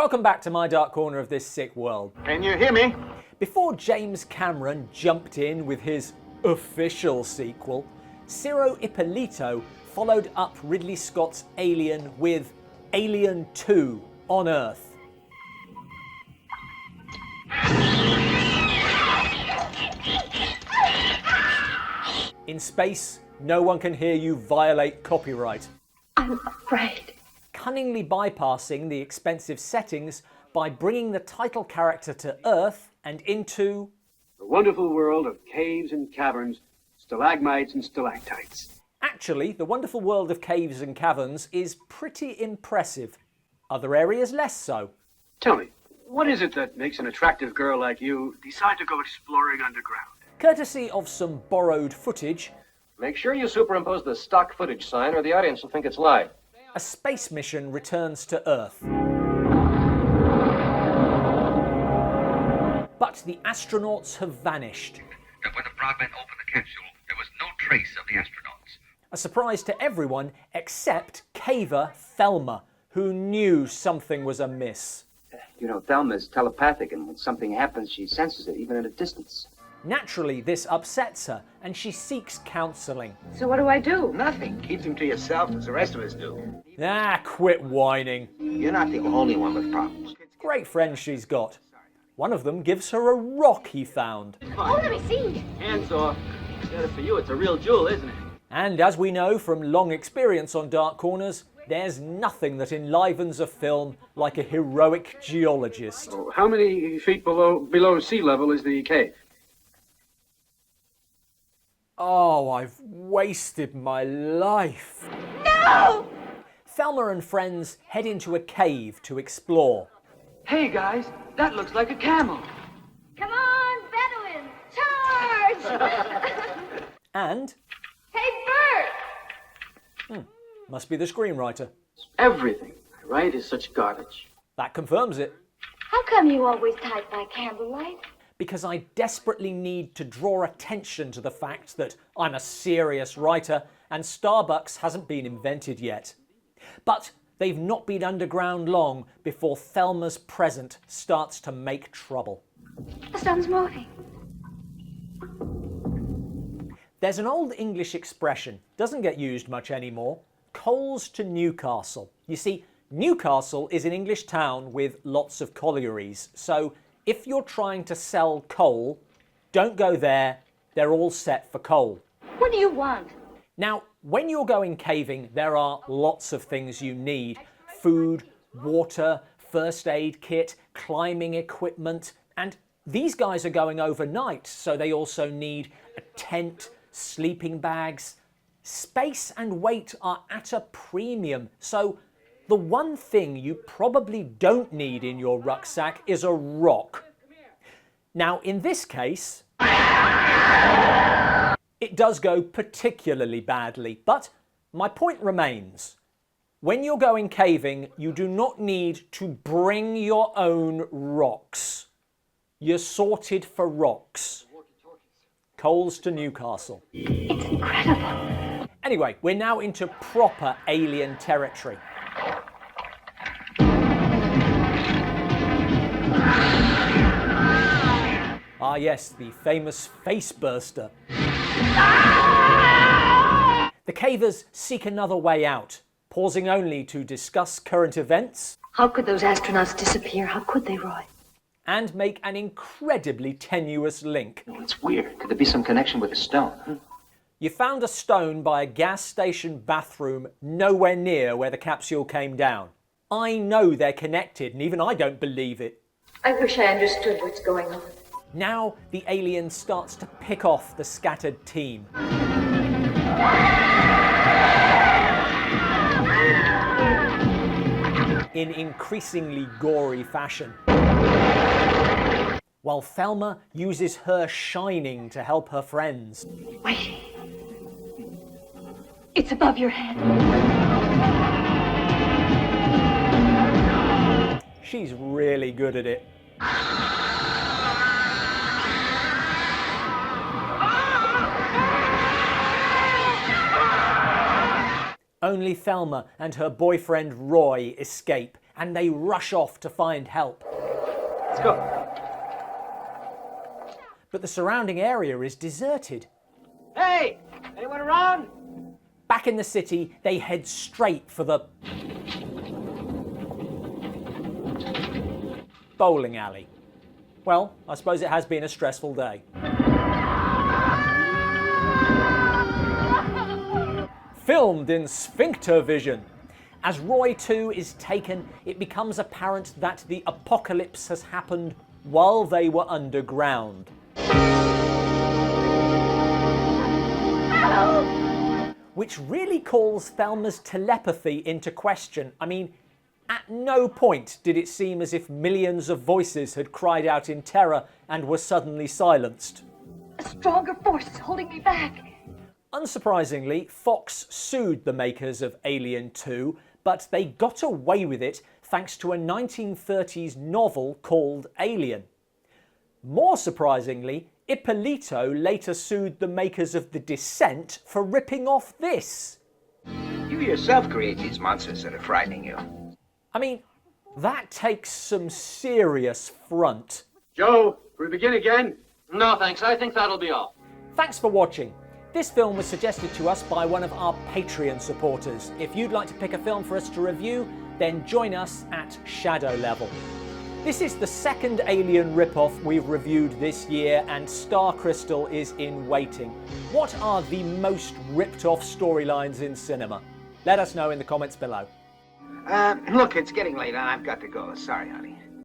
Welcome back to my dark corner of this sick world. Can you hear me? Before James Cameron jumped in with his official sequel, Ciro Ippolito followed up Ridley Scott's Alien with Alien 2 on Earth. In space, no one can hear you violate copyright. I'm afraid. Cunningly bypassing the expensive settings by bringing the title character to Earth and into The wonderful world of caves and caverns, stalagmites and stalactites. Actually, the wonderful world of caves and caverns is pretty impressive. Other areas less so. Tell me, what is it that makes an attractive girl like you decide to go exploring underground? Courtesy of some borrowed footage, Make sure you superimpose the stock footage sign or the audience will think it's live. a space mission returns to Earth. But the astronauts have vanished. And when the frogmen opened the capsule, there was no trace of the astronauts. A surprise to everyone except caver Thelma, who knew something was amiss. You know, Thelma's telepathic, and when something happens, she senses it, even at a distance. Naturally, this upsets her, and she seeks counselling. So what do I do? Nothing. Keep them to yourself as the rest of us do. Ah, quit whining. You're not the only one with problems. Great friends she's got. One of them gives her a rock he found. Oh, let me see. Hands off. Yeah, for you, it's a real jewel, isn't it? And as we know from long experience on Dark Corners, there's nothing that enlivens a film like a heroic geologist. Oh, how many feet below sea level is the cave? Oh, I've wasted my life. No! Thelma and friends head into a cave to explore. Hey, guys, that looks like a camel. Come on, Bedouin! Charge! And, Hey, Bert! must be the screenwriter. Everything I write is such garbage. That confirms it. How come you always type by candlelight? Because I desperately need to draw attention to the fact that I'm a serious writer and Starbucks hasn't been invented yet. But they've not been underground long before Thelma's present starts to make trouble. The sun's moving. There's an old English expression, doesn't get used much anymore, coals to Newcastle. You see, Newcastle is an English town with lots of collieries, so if you're trying to sell coal, don't go there, they're all set for coal. What do you want? Now, when you're going caving, there are lots of things you need. Food, water, first aid kit, climbing equipment, and these guys are going overnight, so they also need a tent, sleeping bags. Space and weight are at a premium, so the one thing you probably don't need in your rucksack is a rock. Now, in this case, it does go particularly badly, but my point remains. When you're going caving, you do not need to bring your own rocks. You're sorted for rocks. Coals to Newcastle. It's incredible. Anyway, we're now into proper alien territory. Ah yes, the famous face burster. The cavers seek another way out, pausing only to discuss current events. How could those astronauts disappear? How could they, Roy? And make an incredibly tenuous link. Well, it's weird. Could there be some connection with the stone? You found a stone by a gas station bathroom nowhere near where the capsule came down. I know they're connected, and even I don't believe it. I wish I understood what's going on. Now the alien starts to pick off the scattered team. In increasingly gory fashion. While Thelma uses her shining to help her friends. Wait. It's above your head. She's really good at it. Only Thelma and her boyfriend Roy escape, and they rush off to find help. Let's go. But the surrounding area is deserted. Hey! Anyone around? Back in the city, they head straight for the bowling alley. Well, I suppose it has been a stressful day. Filmed in sphincter vision. As Roy 2 is taken, it becomes apparent that the apocalypse has happened while they were underground. Which really calls Thelma's telepathy into question. I mean, at no point did it seem as if millions of voices had cried out in terror and were suddenly silenced. A stronger force is holding me back. Unsurprisingly, Fox sued the makers of Alien 2, but they got away with it thanks to a 1930s novel called Alien. More surprisingly, Ippolito later sued the makers of The Descent for ripping off this. You yourself create these monsters that are frightening you. I mean, that takes some serious front. Joe, we begin again? No, thanks. I think that'll be all. Thanks for watching. This film was suggested to us by one of our Patreon supporters. If you'd like to pick a film for us to review, then join us at Shadow Level. This is the second Alien ripoff we've reviewed this year, and Star Crystal is in waiting. What are the most ripped off storylines in cinema? Let us know in the comments below. Look, it's getting late and I've got to go. Sorry, honey.